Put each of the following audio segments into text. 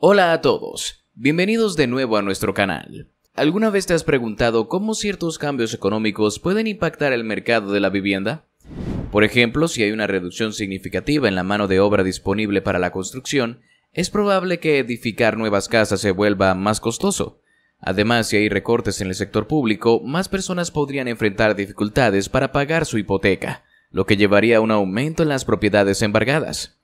Hola a todos, bienvenidos de nuevo a nuestro canal. ¿Alguna vez te has preguntado cómo ciertos cambios económicos pueden impactar el mercado de la vivienda? Por ejemplo, si hay una reducción significativa en la mano de obra disponible para la construcción, es probable que edificar nuevas casas se vuelva más costoso. Además, si hay recortes en el sector público, más personas podrían enfrentar dificultades para pagar su hipoteca, lo que llevaría a un aumento en las propiedades embargadas.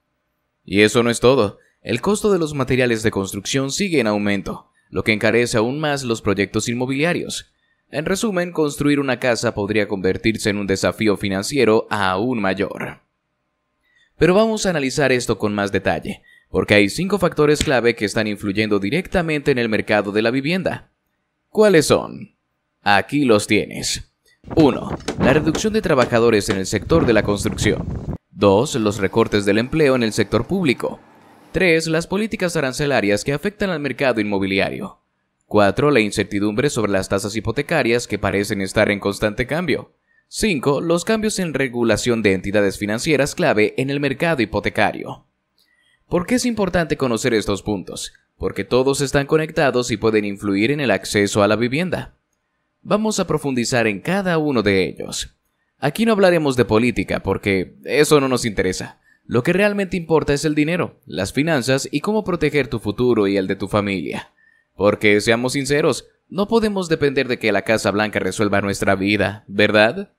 Y eso no es todo. El costo de los materiales de construcción sigue en aumento, lo que encarece aún más los proyectos inmobiliarios. En resumen, construir una casa podría convertirse en un desafío financiero aún mayor. Pero vamos a analizar esto con más detalle, porque hay 5 factores clave que están influyendo directamente en el mercado de la vivienda. ¿Cuáles son? Aquí los tienes. 1. La reducción de trabajadores en el sector de la construcción. 2. Los recortes del empleo en el sector público. 3. Las políticas arancelarias que afectan al mercado inmobiliario. 4. La incertidumbre sobre las tasas hipotecarias que parecen estar en constante cambio. 5. Los cambios en regulación de entidades financieras clave en el mercado hipotecario. ¿Por qué es importante conocer estos puntos? Porque todos están conectados y pueden influir en el acceso a la vivienda. Vamos a profundizar en cada uno de ellos. Aquí no hablaremos de política porque eso no nos interesa. Lo que realmente importa es el dinero, las finanzas y cómo proteger tu futuro y el de tu familia. Porque, seamos sinceros, no podemos depender de que la Casa Blanca resuelva nuestra vida, ¿verdad?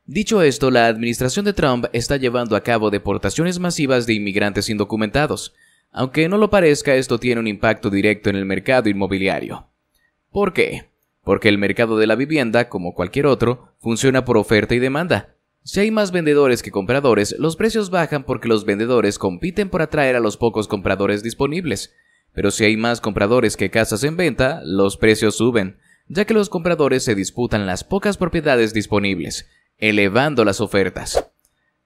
Dicho esto, la administración de Trump está llevando a cabo deportaciones masivas de inmigrantes indocumentados. Aunque no lo parezca, esto tiene un impacto directo en el mercado inmobiliario. ¿Por qué? Porque el mercado de la vivienda, como cualquier otro, funciona por oferta y demanda. Si hay más vendedores que compradores, los precios bajan porque los vendedores compiten por atraer a los pocos compradores disponibles. Pero si hay más compradores que casas en venta, los precios suben, ya que los compradores se disputan las pocas propiedades disponibles, elevando las ofertas.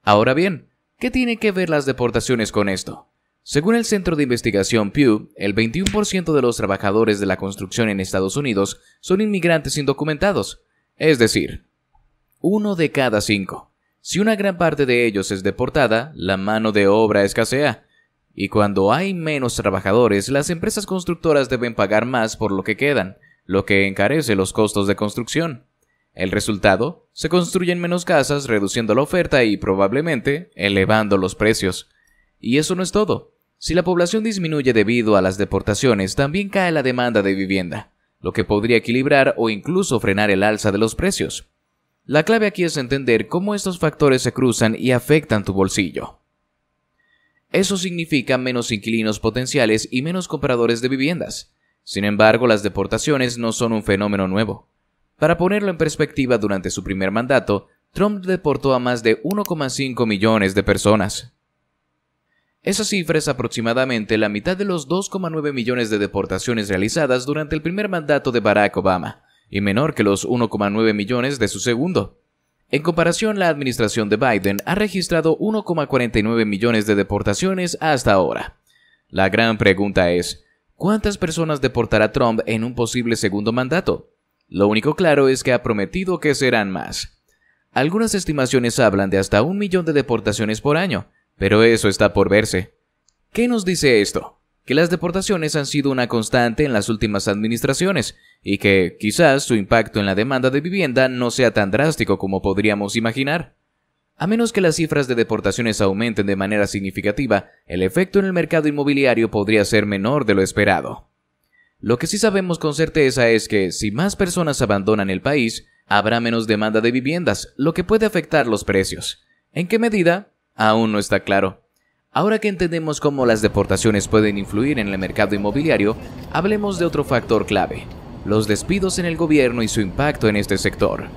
Ahora bien, ¿qué tienen que ver las deportaciones con esto? Según el centro de investigación Pew, el 21% de los trabajadores de la construcción en Estados Unidos son inmigrantes indocumentados, es decir, 1 de cada 5. Si una gran parte de ellos es deportada, la mano de obra escasea. Y cuando hay menos trabajadores, las empresas constructoras deben pagar más por lo que quedan, lo que encarece los costos de construcción. El resultado, se construyen menos casas, reduciendo la oferta y, probablemente, elevando los precios. Y eso no es todo. Si la población disminuye debido a las deportaciones, también cae la demanda de vivienda, lo que podría equilibrar o incluso frenar el alza de los precios. La clave aquí es entender cómo estos factores se cruzan y afectan tu bolsillo. Eso significa menos inquilinos potenciales y menos compradores de viviendas. Sin embargo, las deportaciones no son un fenómeno nuevo. Para ponerlo en perspectiva, durante su primer mandato, Trump deportó a más de 1,5 millones de personas. Esa cifra es aproximadamente la mitad de los 2,9 millones de deportaciones realizadas durante el primer mandato de Barack Obama, y menor que los 1,9 millones de su segundo. En comparación, la administración de Biden ha registrado 1,49 millones de deportaciones hasta ahora. La gran pregunta es, ¿cuántas personas deportará Trump en un posible segundo mandato? Lo único claro es que ha prometido que serán más. Algunas estimaciones hablan de hasta 1 millón de deportaciones por año, pero eso está por verse. ¿Qué nos dice esto? Que las deportaciones han sido una constante en las últimas administraciones y que, quizás, su impacto en la demanda de vivienda no sea tan drástico como podríamos imaginar. A menos que las cifras de deportaciones aumenten de manera significativa, el efecto en el mercado inmobiliario podría ser menor de lo esperado. Lo que sí sabemos con certeza es que, si más personas abandonan el país, habrá menos demanda de viviendas, lo que puede afectar los precios. ¿En qué medida? Aún no está claro. Ahora que entendemos cómo las deportaciones pueden influir en el mercado inmobiliario, hablemos de otro factor clave: los despidos en el gobierno y su impacto en este sector.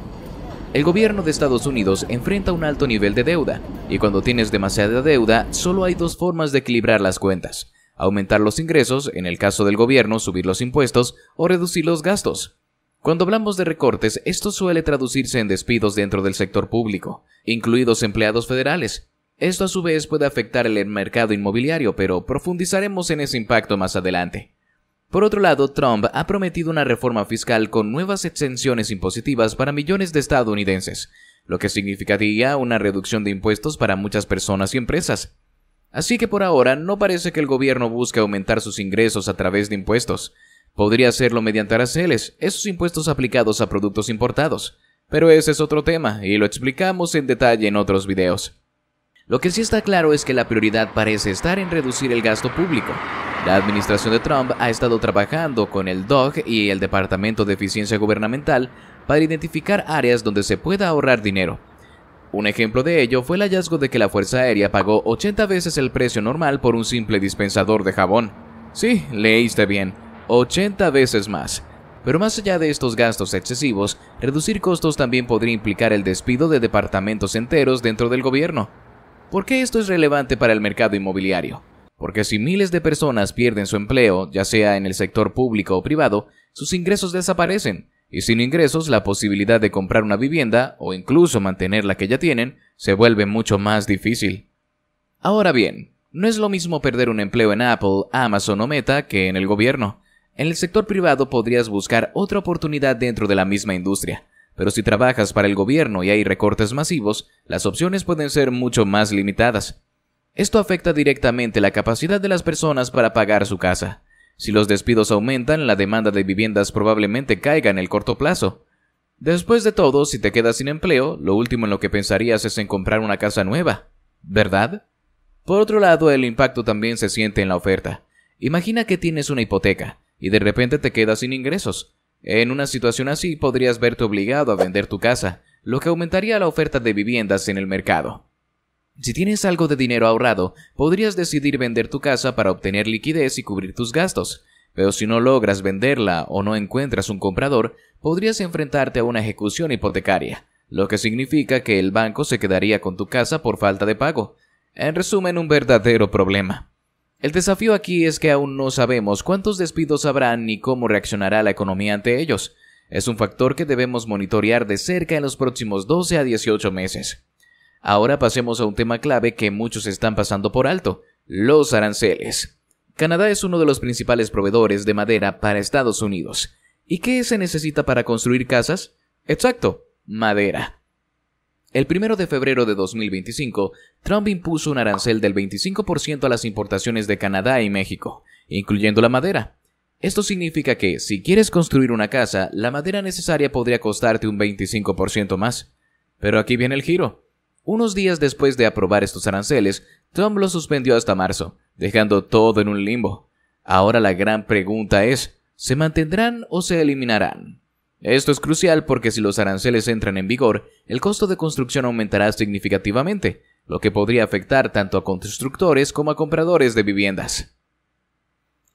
El gobierno de Estados Unidos enfrenta un alto nivel de deuda, y cuando tienes demasiada deuda, solo hay 2 formas de equilibrar las cuentas: aumentar los ingresos, en el caso del gobierno subir los impuestos, o reducir los gastos. Cuando hablamos de recortes, esto suele traducirse en despidos dentro del sector público, incluidos empleados federales. Esto a su vez puede afectar el mercado inmobiliario, pero profundizaremos en ese impacto más adelante. Por otro lado, Trump ha prometido una reforma fiscal con nuevas exenciones impositivas para millones de estadounidenses, lo que significaría una reducción de impuestos para muchas personas y empresas. Así que por ahora no parece que el gobierno busque aumentar sus ingresos a través de impuestos. Podría hacerlo mediante aranceles, esos impuestos aplicados a productos importados. Pero ese es otro tema, y lo explicamos en detalle en otros videos. Lo que sí está claro es que la prioridad parece estar en reducir el gasto público. La administración de Trump ha estado trabajando con el DOJ y el Departamento de Eficiencia Gubernamental para identificar áreas donde se pueda ahorrar dinero. Un ejemplo de ello fue el hallazgo de que la Fuerza Aérea pagó 80 veces el precio normal por un simple dispensador de jabón. Sí, leíste bien, 80 veces más. Pero más allá de estos gastos excesivos, reducir costos también podría implicar el despido de departamentos enteros dentro del gobierno. ¿Por qué esto es relevante para el mercado inmobiliario? Porque si miles de personas pierden su empleo, ya sea en el sector público o privado, sus ingresos desaparecen, y sin ingresos la posibilidad de comprar una vivienda, o incluso mantener la que ya tienen, se vuelve mucho más difícil. Ahora bien, no es lo mismo perder un empleo en Apple, Amazon o Meta que en el gobierno. En el sector privado podrías buscar otra oportunidad dentro de la misma industria. Pero si trabajas para el gobierno y hay recortes masivos, las opciones pueden ser mucho más limitadas. Esto afecta directamente la capacidad de las personas para pagar su casa. Si los despidos aumentan, la demanda de viviendas probablemente caiga en el corto plazo. Después de todo, si te quedas sin empleo, lo último en lo que pensarías es en comprar una casa nueva, ¿verdad? Por otro lado, el impacto también se siente en la oferta. Imagina que tienes una hipoteca y de repente te quedas sin ingresos. En una situación así podrías verte obligado a vender tu casa, lo que aumentaría la oferta de viviendas en el mercado. Si tienes algo de dinero ahorrado, podrías decidir vender tu casa para obtener liquidez y cubrir tus gastos. Pero si no logras venderla o no encuentras un comprador, podrías enfrentarte a una ejecución hipotecaria, lo que significa que el banco se quedaría con tu casa por falta de pago. En resumen, un verdadero problema. El desafío aquí es que aún no sabemos cuántos despidos habrán ni cómo reaccionará la economía ante ellos. Es un factor que debemos monitorear de cerca en los próximos 12 a 18 meses. Ahora pasemos a un tema clave que muchos están pasando por alto: los aranceles. Canadá es uno de los principales proveedores de madera para Estados Unidos. ¿Y qué se necesita para construir casas? Exacto, madera. El 1 de febrero de 2025, Trump impuso un arancel del 25% a las importaciones de Canadá y México, incluyendo la madera. Esto significa que, si quieres construir una casa, la madera necesaria podría costarte un 25% más. Pero aquí viene el giro. Unos días después de aprobar estos aranceles, Trump los suspendió hasta marzo, dejando todo en un limbo. Ahora la gran pregunta es, ¿se mantendrán o se eliminarán? Esto es crucial porque si los aranceles entran en vigor, el costo de construcción aumentará significativamente, lo que podría afectar tanto a constructores como a compradores de viviendas.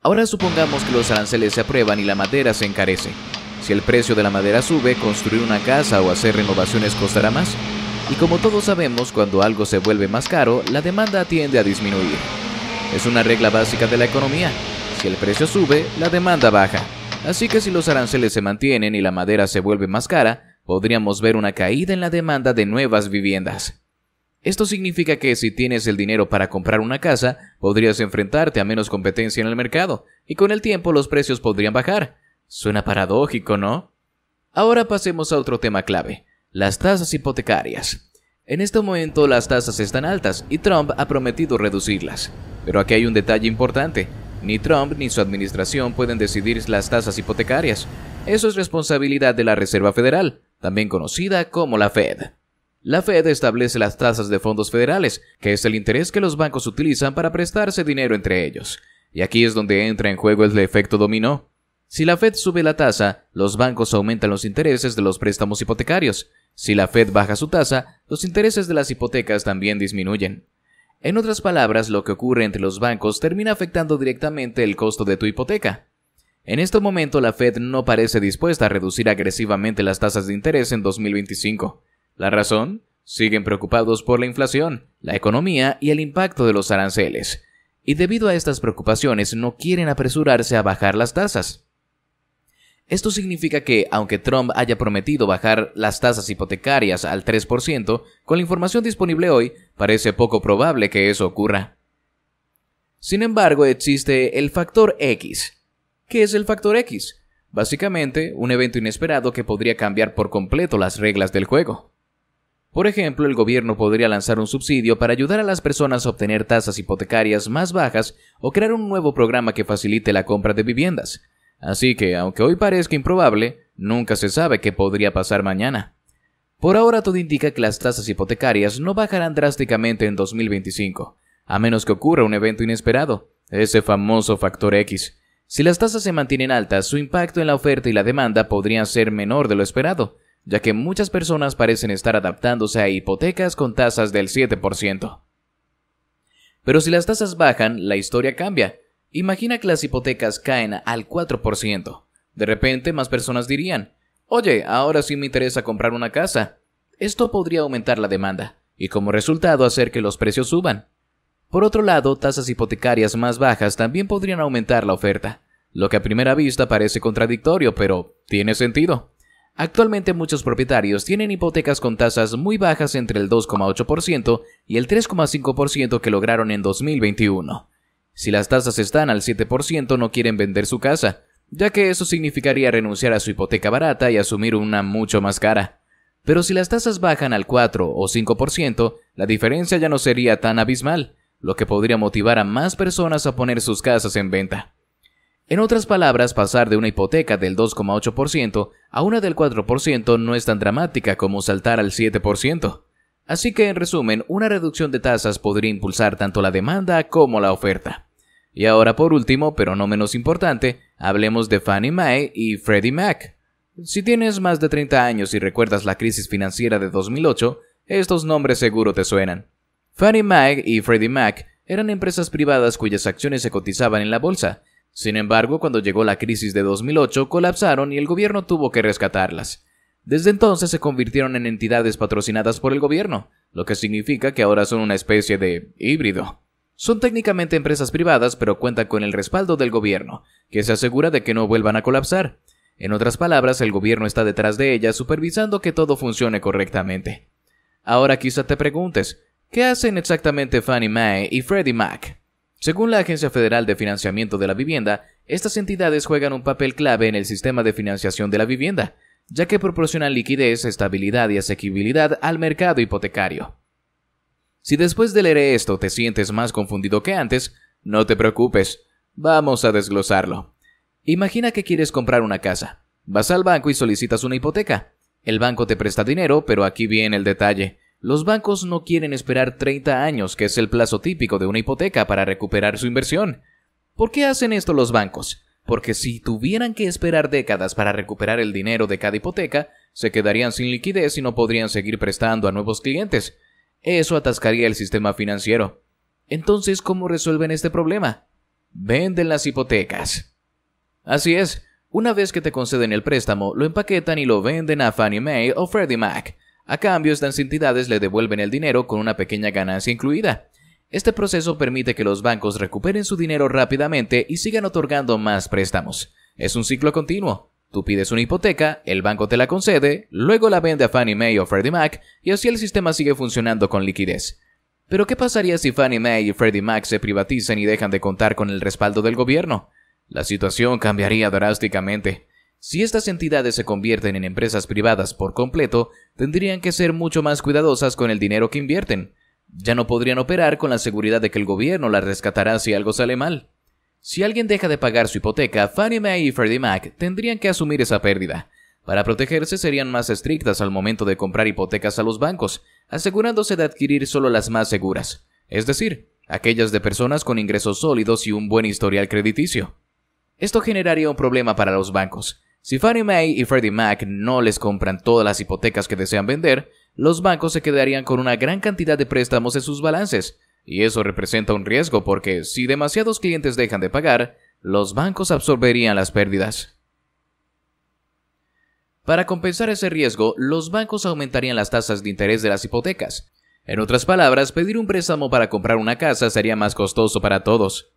Ahora supongamos que los aranceles se aprueban y la madera se encarece. Si el precio de la madera sube, construir una casa o hacer renovaciones costará más. Y como todos sabemos, cuando algo se vuelve más caro, la demanda tiende a disminuir. Es una regla básica de la economía. Si el precio sube, la demanda baja. Así que si los aranceles se mantienen y la madera se vuelve más cara, podríamos ver una caída en la demanda de nuevas viviendas. Esto significa que si tienes el dinero para comprar una casa, podrías enfrentarte a menos competencia en el mercado, y con el tiempo los precios podrían bajar. Suena paradójico, ¿no? Ahora pasemos a otro tema clave: las tasas hipotecarias. En este momento las tasas están altas y Trump ha prometido reducirlas. Pero aquí hay un detalle importante: ni Trump ni su administración pueden decidir las tasas hipotecarias. Eso es responsabilidad de la Reserva Federal, también conocida como la Fed. La Fed establece las tasas de fondos federales, que es el interés que los bancos utilizan para prestarse dinero entre ellos. Y aquí es donde entra en juego el efecto dominó. Si la Fed sube la tasa, los bancos aumentan los intereses de los préstamos hipotecarios. Si la Fed baja su tasa, los intereses de las hipotecas también disminuyen. En otras palabras, lo que ocurre entre los bancos termina afectando directamente el costo de tu hipoteca. En este momento, la Fed no parece dispuesta a reducir agresivamente las tasas de interés en 2025. ¿La razón? Siguen preocupados por la inflación, la economía y el impacto de los aranceles. Y debido a estas preocupaciones, no quieren apresurarse a bajar las tasas. Esto significa que, aunque Trump haya prometido bajar las tasas hipotecarias al 3%, con la información disponible hoy, parece poco probable que eso ocurra. Sin embargo, existe el factor X. ¿Qué es el factor X? Básicamente, un evento inesperado que podría cambiar por completo las reglas del juego. Por ejemplo, el gobierno podría lanzar un subsidio para ayudar a las personas a obtener tasas hipotecarias más bajas o crear un nuevo programa que facilite la compra de viviendas. Así que, aunque hoy parezca improbable, nunca se sabe qué podría pasar mañana. Por ahora todo indica que las tasas hipotecarias no bajarán drásticamente en 2025, a menos que ocurra un evento inesperado, ese famoso factor X. Si las tasas se mantienen altas, su impacto en la oferta y la demanda podría ser menor de lo esperado, ya que muchas personas parecen estar adaptándose a hipotecas con tasas del 7%. Pero si las tasas bajan, la historia cambia. Imagina que las hipotecas caen al 4%. De repente, más personas dirían, oye, ahora sí me interesa comprar una casa. Esto podría aumentar la demanda, y como resultado hacer que los precios suban. Por otro lado, tasas hipotecarias más bajas también podrían aumentar la oferta, lo que a primera vista parece contradictorio, pero tiene sentido. Actualmente muchos propietarios tienen hipotecas con tasas muy bajas entre el 2,8% y el 3,5% que lograron en 2021. Si las tasas están al 7%, no quieren vender su casa, ya que eso significaría renunciar a su hipoteca barata y asumir una mucho más cara. Pero si las tasas bajan al 4 o 5%, la diferencia ya no sería tan abismal, lo que podría motivar a más personas a poner sus casas en venta. En otras palabras, pasar de una hipoteca del 2,8% a una del 4% no es tan dramática como saltar al 7%. Así que, en resumen, una reducción de tasas podría impulsar tanto la demanda como la oferta. Y ahora, por último, pero no menos importante, hablemos de Fannie Mae y Freddie Mac. Si tienes más de 30 años y recuerdas la crisis financiera de 2008, estos nombres seguro te suenan. Fannie Mae y Freddie Mac eran empresas privadas cuyas acciones se cotizaban en la bolsa. Sin embargo, cuando llegó la crisis de 2008, colapsaron y el gobierno tuvo que rescatarlas. Desde entonces se convirtieron en entidades patrocinadas por el gobierno, lo que significa que ahora son una especie de híbrido. Son técnicamente empresas privadas, pero cuentan con el respaldo del gobierno, que se asegura de que no vuelvan a colapsar. En otras palabras, el gobierno está detrás de ellas supervisando que todo funcione correctamente. Ahora quizá te preguntes, ¿qué hacen exactamente Fannie Mae y Freddie Mac? Según la Agencia Federal de Financiamiento de la Vivienda, estas entidades juegan un papel clave en el sistema de financiación de la vivienda, ya que proporcionan liquidez, estabilidad y asequibilidad al mercado hipotecario. Si después de leer esto te sientes más confundido que antes, no te preocupes, vamos a desglosarlo. Imagina que quieres comprar una casa. Vas al banco y solicitas una hipoteca. El banco te presta dinero, pero aquí viene el detalle. Los bancos no quieren esperar 30 años, que es el plazo típico de una hipoteca, para recuperar su inversión. ¿Por qué hacen esto los bancos? Porque si tuvieran que esperar décadas para recuperar el dinero de cada hipoteca, se quedarían sin liquidez y no podrían seguir prestando a nuevos clientes. Eso atascaría el sistema financiero. Entonces, ¿cómo resuelven este problema? Venden las hipotecas. Así es, una vez que te conceden el préstamo, lo empaquetan y lo venden a Fannie Mae o Freddie Mac. A cambio, estas entidades le devuelven el dinero con una pequeña ganancia incluida. Este proceso permite que los bancos recuperen su dinero rápidamente y sigan otorgando más préstamos. Es un ciclo continuo. Tú pides una hipoteca, el banco te la concede, luego la vende a Fannie Mae o Freddie Mac y así el sistema sigue funcionando con liquidez. Pero ¿qué pasaría si Fannie Mae y Freddie Mac se privatizan y dejan de contar con el respaldo del gobierno? La situación cambiaría drásticamente. Si estas entidades se convierten en empresas privadas por completo, tendrían que ser mucho más cuidadosas con el dinero que invierten. Ya no podrían operar con la seguridad de que el gobierno las rescatará si algo sale mal. Si alguien deja de pagar su hipoteca, Fannie Mae y Freddie Mac tendrían que asumir esa pérdida. Para protegerse serían más estrictas al momento de comprar hipotecas a los bancos, asegurándose de adquirir solo las más seguras, es decir, aquellas de personas con ingresos sólidos y un buen historial crediticio. Esto generaría un problema para los bancos. Si Fannie Mae y Freddie Mac no les compran todas las hipotecas que desean vender, los bancos se quedarían con una gran cantidad de préstamos en sus balances, y eso representa un riesgo porque si demasiados clientes dejan de pagar, los bancos absorberían las pérdidas. Para compensar ese riesgo, los bancos aumentarían las tasas de interés de las hipotecas. En otras palabras, pedir un préstamo para comprar una casa sería más costoso para todos.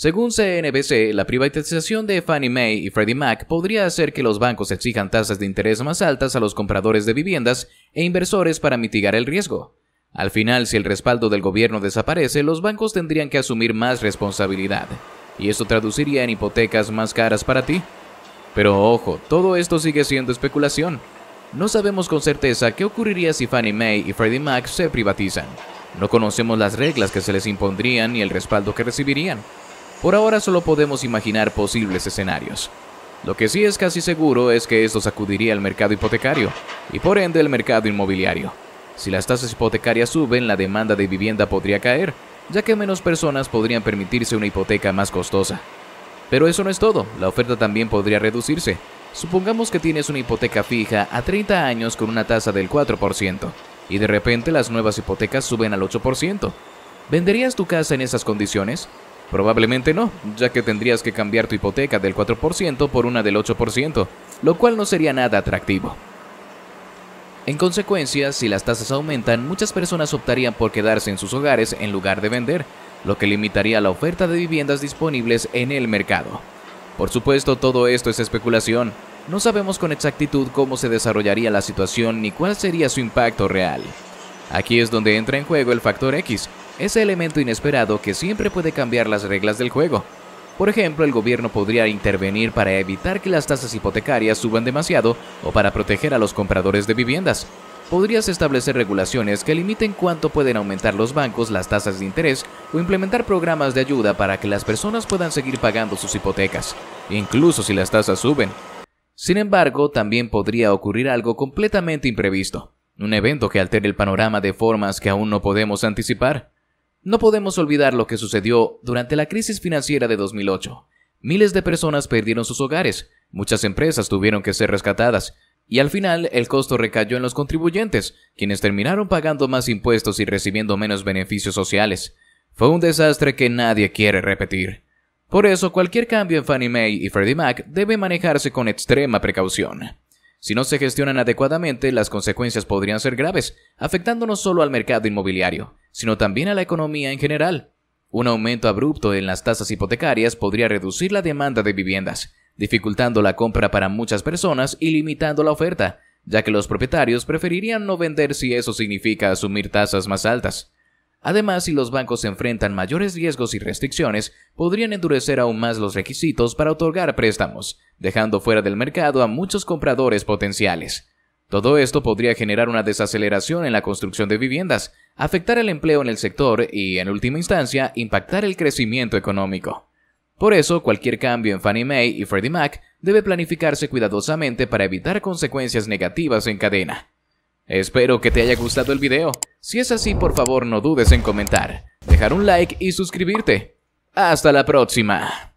Según CNBC, la privatización de Fannie Mae y Freddie Mac podría hacer que los bancos exijan tasas de interés más altas a los compradores de viviendas e inversores para mitigar el riesgo. Al final, si el respaldo del gobierno desaparece, los bancos tendrían que asumir más responsabilidad, y eso traduciría en hipotecas más caras para ti. Pero ojo, todo esto sigue siendo especulación. No sabemos con certeza qué ocurriría si Fannie Mae y Freddie Mac se privatizan. No conocemos las reglas que se les impondrían ni el respaldo que recibirían. Por ahora solo podemos imaginar posibles escenarios. Lo que sí es casi seguro es que esto sacudiría el mercado hipotecario y por ende el mercado inmobiliario. Si las tasas hipotecarias suben, la demanda de vivienda podría caer, ya que menos personas podrían permitirse una hipoteca más costosa. Pero eso no es todo, la oferta también podría reducirse. Supongamos que tienes una hipoteca fija a 30 años con una tasa del 4%, y de repente las nuevas hipotecas suben al 8%. ¿Venderías tu casa en esas condiciones? Probablemente no, ya que tendrías que cambiar tu hipoteca del 4% por una del 8%, lo cual no sería nada atractivo. En consecuencia, si las tasas aumentan, muchas personas optarían por quedarse en sus hogares en lugar de vender, lo que limitaría la oferta de viviendas disponibles en el mercado. Por supuesto, todo esto es especulación. No sabemos con exactitud cómo se desarrollaría la situación ni cuál sería su impacto real. Aquí es donde entra en juego el factor X, ese elemento inesperado que siempre puede cambiar las reglas del juego. Por ejemplo, el gobierno podría intervenir para evitar que las tasas hipotecarias suban demasiado o para proteger a los compradores de viviendas. Podrías establecer regulaciones que limiten cuánto pueden aumentar los bancos las tasas de interés o implementar programas de ayuda para que las personas puedan seguir pagando sus hipotecas, incluso si las tasas suben. Sin embargo, también podría ocurrir algo completamente imprevisto, un evento que altere el panorama de formas que aún no podemos anticipar. No podemos olvidar lo que sucedió durante la crisis financiera de 2008. Miles de personas perdieron sus hogares, muchas empresas tuvieron que ser rescatadas, y al final el costo recayó en los contribuyentes, quienes terminaron pagando más impuestos y recibiendo menos beneficios sociales. Fue un desastre que nadie quiere repetir. Por eso, cualquier cambio en Fannie Mae y Freddie Mac debe manejarse con extrema precaución. Si no se gestionan adecuadamente, las consecuencias podrían ser graves, afectando no solo al mercado inmobiliario, sino también a la economía en general. Un aumento abrupto en las tasas hipotecarias podría reducir la demanda de viviendas, dificultando la compra para muchas personas y limitando la oferta, ya que los propietarios preferirían no vender si eso significa asumir tasas más altas. Además, si los bancos enfrentan mayores riesgos y restricciones, podrían endurecer aún más los requisitos para otorgar préstamos, dejando fuera del mercado a muchos compradores potenciales. Todo esto podría generar una desaceleración en la construcción de viviendas, afectar el empleo en el sector y, en última instancia, impactar el crecimiento económico. Por eso, cualquier cambio en Fannie Mae y Freddie Mac debe planificarse cuidadosamente para evitar consecuencias negativas en cadena. Espero que te haya gustado el video. Si es así, por favor no dudes en comentar, dejar un like y suscribirte. ¡Hasta la próxima!